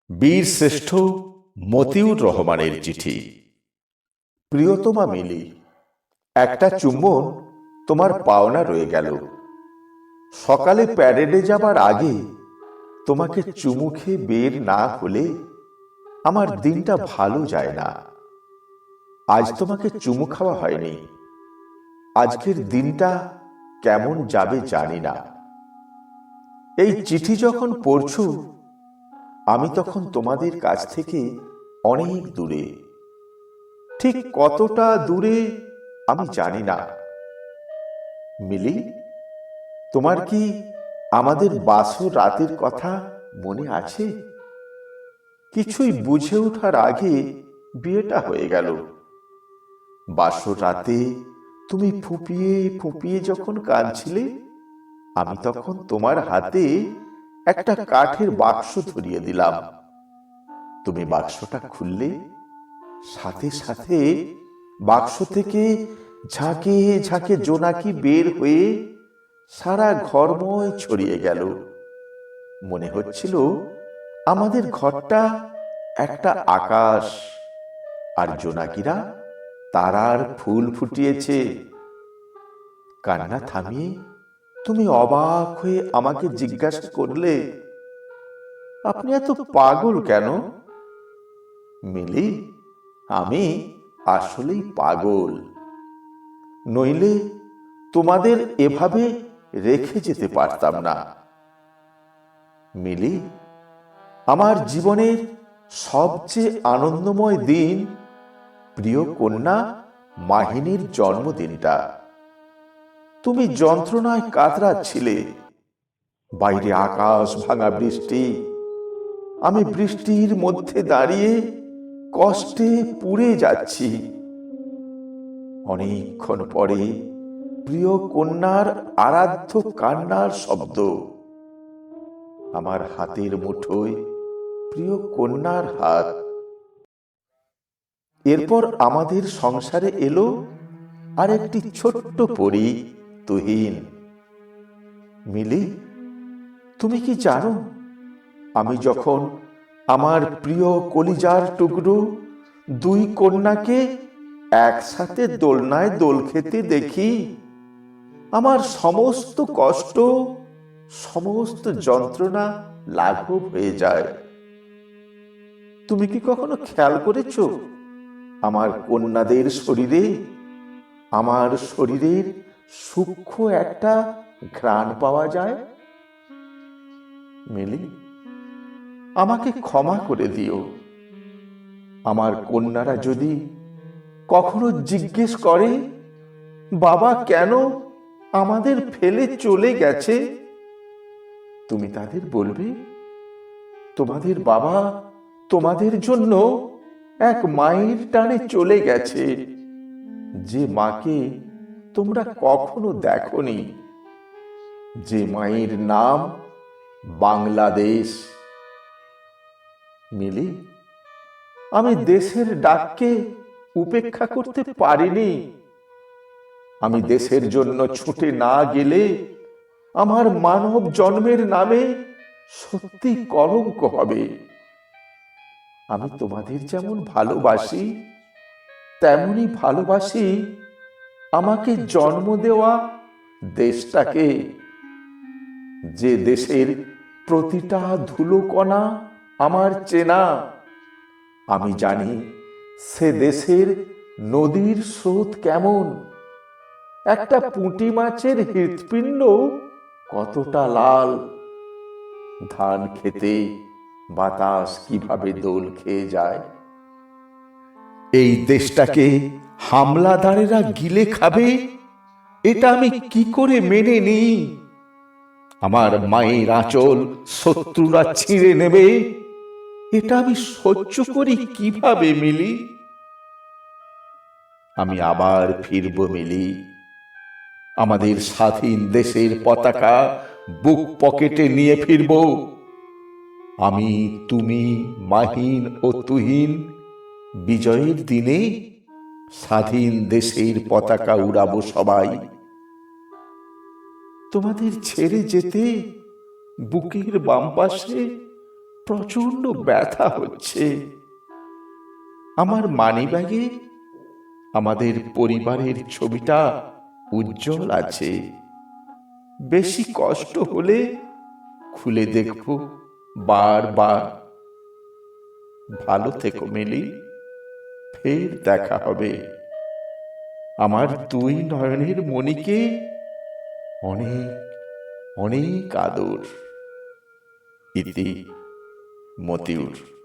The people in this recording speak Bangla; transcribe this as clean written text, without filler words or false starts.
বীর শ্রেষ্ঠ মতিউর রহমানের চিঠি। প্রিয়তমা মিলি, একটা চুম্বন তোমার পাওনা রয়ে গেল। সকালে প্যারেডে যাবার আগে তোমাকে চুমু খেয়ে বের না হলে আমার দিনটা ভালো যায় না। আজ তোমাকে চুমু খাওয়া হয়নি। আজকের দিনটা কেমন যাবে জানি না। এই চিঠি যখন পড়ছো, আমি তখন তোমাদের কাছ থেকে অনেক দূরে। ঠিক কতটা দূরে আমি জানি না। মিলি, তোমার কি আমাদের বাসর রাতের কথা মনে আছে? কিছুই বুঝে ওঠার আগে বিয়েটা হয়ে গেল। বাসর রাতে তুমি ফুপিয়ে ফুপিয়ে যখন কাঁদছিলে, আমি তখন তোমার হাতে একটা কাঠের বাক্স ধরিয়ে দিলাম। তুমি বাক্সটা খুললে, সাথে সাথে বাক্স থেকে ঝাঁকে ঝাঁকে জোনাকি বের হয়ে সারা ঘরময় ছড়িয়ে গেল। মনে হচ্ছিল আমাদের ঘরটা একটা আকাশ, আর জোনাকিরা তারার ফুল ফুটিয়েছে। কান্না থামিয়ে তুমি অবাক হয়ে আমাকে জিজ্ঞাসা করলে, আপনি এত পাগল কেন? মিলি, আমি আসলেই পাগল, নইলে তোমাদের এভাবে রেখে যেতে পারতাম না। মিলি, আমার জীবনের সবচেয়ে আনন্দময় দিন প্রিয় কন্যা মাহিনীর জন্মদিনটা। তুমি যন্ত্রণায় কাতরাচ্ছিলে। বাইরে আকাশ ভাঙা বৃষ্টি, আমি বৃষ্টির মধ্যে দাঁড়িয়ে কষ্টে পুড়ে যাচ্ছি। অনেকক্ষণ পরে প্রিয় কন্যার আরাধ্য কান্নার শব্দ। আমার হাতের মুঠোয় প্রিয় কন্যার হাত। এরপর আমাদের সংসারে এলো আর একটি ছোট্ট পরী, তুহিন। মিলি, তুমি কি জানো, আমি যখন আমার প্রিয় কলিজার টুকরো দুই কন্যাকে একসাথে দোলনায় দোল খেতে দেখি, আমার সমস্ত কষ্ট, সমস্ত যন্ত্রণা লাঘব হয়ে যায়। তুমি কি কখনো খেয়াল করেছো, আমার কন্যাদের শরীরে আমার শরীরের সূক্ষ্ম একটা ঘ্রাণ পাওয়া যায়? মিলি, আমাকে ক্ষমা করে দিও। আমার কন্যারা যদি কখনো জিজ্ঞেস করে, বাবা কেন আমাদের ফেলে চলে গেছে, তুমি তাদের বলবে, তোমাদের বাবা তোমাদের জন্য এক মায়ের টানে চলে গেছে, যে মাকে তোমরা কখনো দেখোনি, যে মায়ের নাম বাংলাদেশ। মিলি, আমি দেশের ডাককে উপেক্ষা করতে পারিনি। আমি দেশের জন্য ছুটে না গেলে আমার মানব জন্মের নামে সত্যি কলঙ্ক হবে। আমি তোমাদের যেমন ভালোবাসি, তেমনি ভালোবাসি আমাকে জন্ম দেওয়া দেশটাকে, যে দেশের প্রতিটা ধুলোকণা আমার চেনা। আমি জানি সে দেশের নদীর স্রোত কেমন, একটা পুঁটি মাছের হৃৎপিণ্ড কতটা লাল, ধান খেতে বাতাস কিভাবে দোল খেয়ে যায়। এই দেশটাকে হামলাদারেরা গিলে খাবে, এটা আমি কি করে মেনে নিই? আমার মায়ের আঁচল শত্রুরা ছিঁড়ে নেবে, এটা আমি সহ্য করি কিভাবে? মিলি, আমি আবার ফিরব মিলি। আমাদের স্বাধীন দেশের পতাকা বুক পকেটে নিয়ে ফিরব। আমি, তুমি, মাহিন ও তুহিন বিজয়ের দিনে স্বাধীন দেশের পতাকা উড়াবো সবাই। তোমাদের ছেড়ে যেতে বুকের বাম পাশে প্রচন্ড ব্যথা হচ্ছে। আমার মানিব্যাগে আমাদের পরিবারের ছবিটা উজ্জ্বল আছে। বেশি কষ্ট হলে খুলে দেখব বারবার। ভালো থেকো মিলি, ফের দেখা হবে। আমার দুই নয়নের মণিকে অনেক অনেক আদর। ইতি মতিউর।